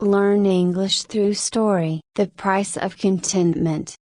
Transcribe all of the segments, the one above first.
Learn English through story. The price of contentment.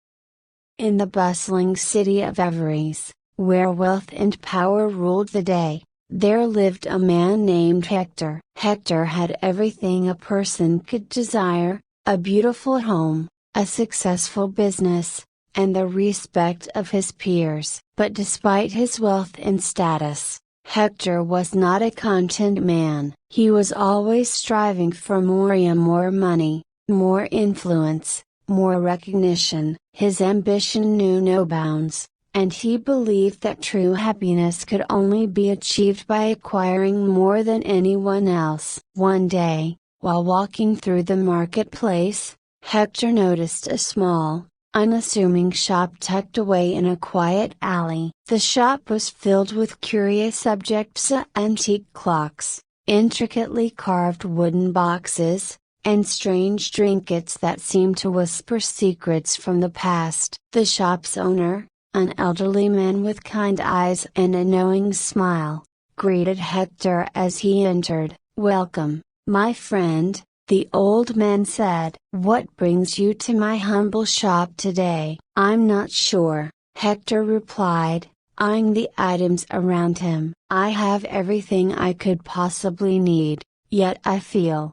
In the bustling city of Everest, where wealth and power ruled the day, there lived a man named Hector. Hector had everything a person could desire: a beautiful home, a successful business, and the respect of his peers. But despite his wealth and status, Hector was not a content man. He was always striving for more money, more influence, more recognition. His ambition knew no bounds, and he believed that true happiness could only be achieved by acquiring more than anyone else. One day, while walking through the marketplace, Hector noticed a small, unassuming shop tucked away in a quiet alley. The shop was filled with curious objects: antique clocks, intricately carved wooden boxes, and strange trinkets that seemed to whisper secrets from the past. The shop's owner, an elderly man with kind eyes and a knowing smile, greeted Hector as he entered. "Welcome, my friend," the old man said. "What brings you to my humble shop today?" "I'm not sure," Hector replied, eyeing the items around him. "I have everything I could possibly need, yet I feel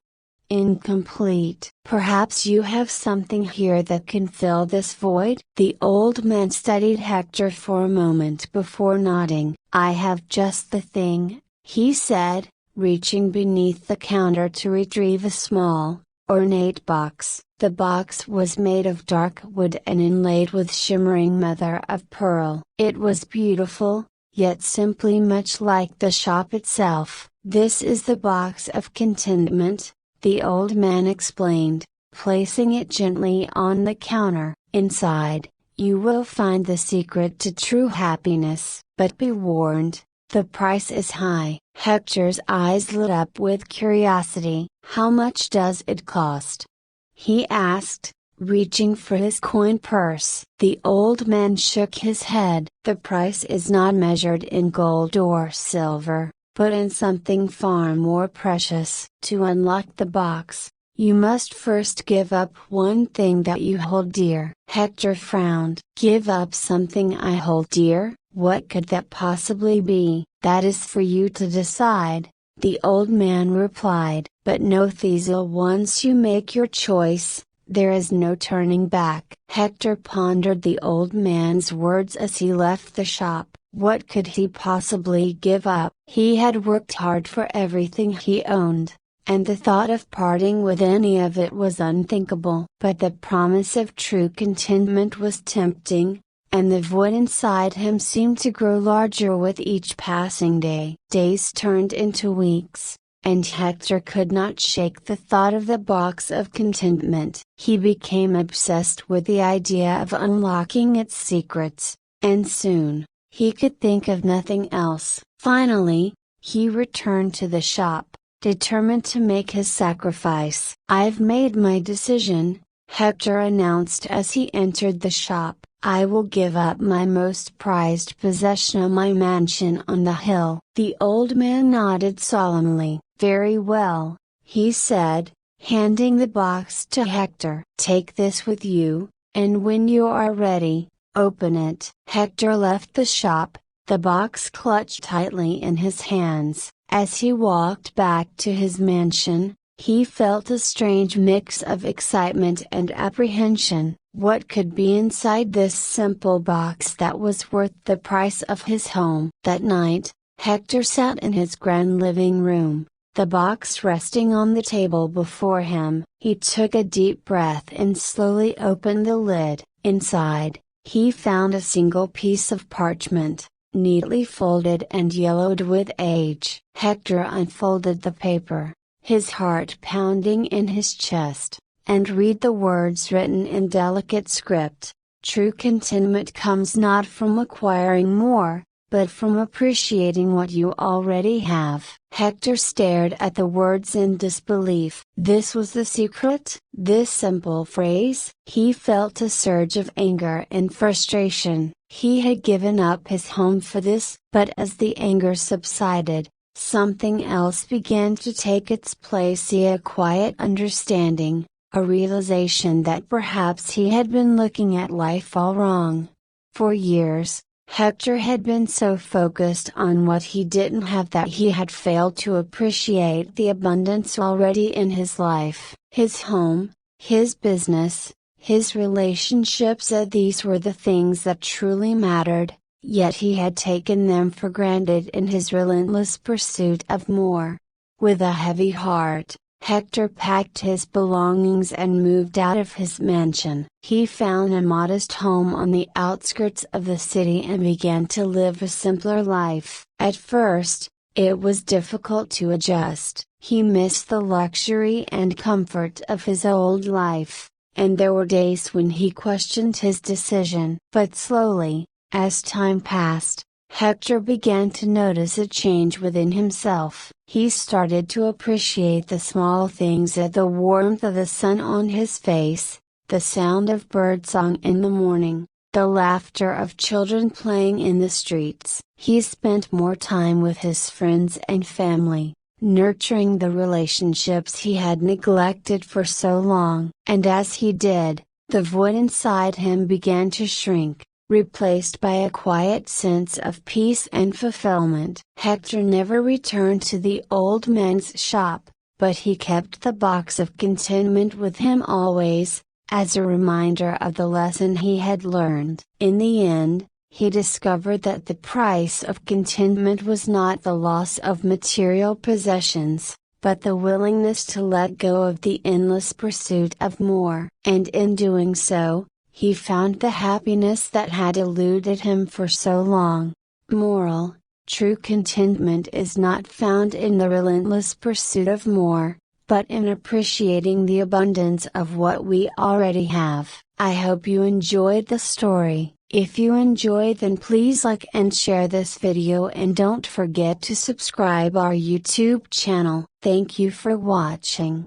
incomplete." "Perhaps you have something here that can fill this void?" The old man studied Hector for a moment before nodding. "I have just the thing," he said, reaching beneath the counter to retrieve a small, ornate box. The box was made of dark wood and inlaid with shimmering mother of pearl. It was beautiful, yet simply much like the shop itself. "This is the box of contentment," the old man explained, placing it gently on the counter. "Inside, you will find the secret to true happiness. But be warned, the price is high." Hector's eyes lit up with curiosity. "How much does it cost?" he asked, reaching for his coin purse. The old man shook his head. "The price is not measured in gold or silver, but in something far more precious. To unlock the box, you must first give up one thing that you hold dear." Hector frowned. "Give up something I hold dear? What could that possibly be?" "That is for you to decide," the old man replied. "But no Thistle, once you make your choice, there is no turning back." Hector pondered the old man's words as he left the shop. What could he possibly give up? He had worked hard for everything he owned, and the thought of parting with any of it was unthinkable. But the promise of true contentment was tempting, and the void inside him seemed to grow larger with each passing day. Days turned into weeks, and Hector could not shake the thought of the box of contentment. He became obsessed with the idea of unlocking its secrets, and soon, he could think of nothing else. Finally, he returned to the shop, determined to make his sacrifice. "I've made my decision," Hector announced as he entered the shop. "I will give up my most prized possession, my mansion on the hill." The old man nodded solemnly. "Very well," he said, handing the box to Hector. "Take this with you, and when you are ready, open it." Hector left the shop, the box clutched tightly in his hands. As he walked back to his mansion, he felt a strange mix of excitement and apprehension. What could be inside this simple box that was worth the price of his home? That night, Hector sat in his grand living room, the box resting on the table before him. He took a deep breath and slowly opened the lid. Inside, he found a single piece of parchment, neatly folded and yellowed with age. Hector unfolded the paper, his heart pounding in his chest, and read the words written in delicate script. "True contentment comes not from acquiring more, but from appreciating what you already have." Hector stared at the words in disbelief. This was the secret? This simple phrase? He felt a surge of anger and frustration. He had given up his home for this, but as the anger subsided, something else began to take its place: a quiet understanding, a realization that perhaps he had been looking at life all wrong. For years, Hector had been so focused on what he didn't have that he had failed to appreciate the abundance already in his life. His home, his business, his relationships, these were the things that truly mattered, yet he had taken them for granted in his relentless pursuit of more. With a heavy heart, Hector packed his belongings and moved out of his mansion. He found a modest home on the outskirts of the city and began to live a simpler life. At first, it was difficult to adjust. He missed the luxury and comfort of his old life, and there were days when he questioned his decision. But slowly, as time passed, Hector began to notice a change within himself. He started to appreciate the small things: the warmth of the sun on his face, the sound of birdsong in the morning, the laughter of children playing in the streets. He spent more time with his friends and family, nurturing the relationships he had neglected for so long. And as he did, the void inside him began to shrink, replaced by a quiet sense of peace and fulfillment. Hector never returned to the old man's shop, but he kept the box of contentment with him always, as a reminder of the lesson he had learned. In the end, he discovered that the price of contentment was not the loss of material possessions, but the willingness to let go of the endless pursuit of more. And in doing so, he found the happiness that had eluded him for so long. Moral: true contentment is not found in the relentless pursuit of more, but in appreciating the abundance of what we already have. I hope you enjoyed the story. If you enjoyed, then please like and share this video, and don't forget to subscribe our YouTube channel. Thank you for watching.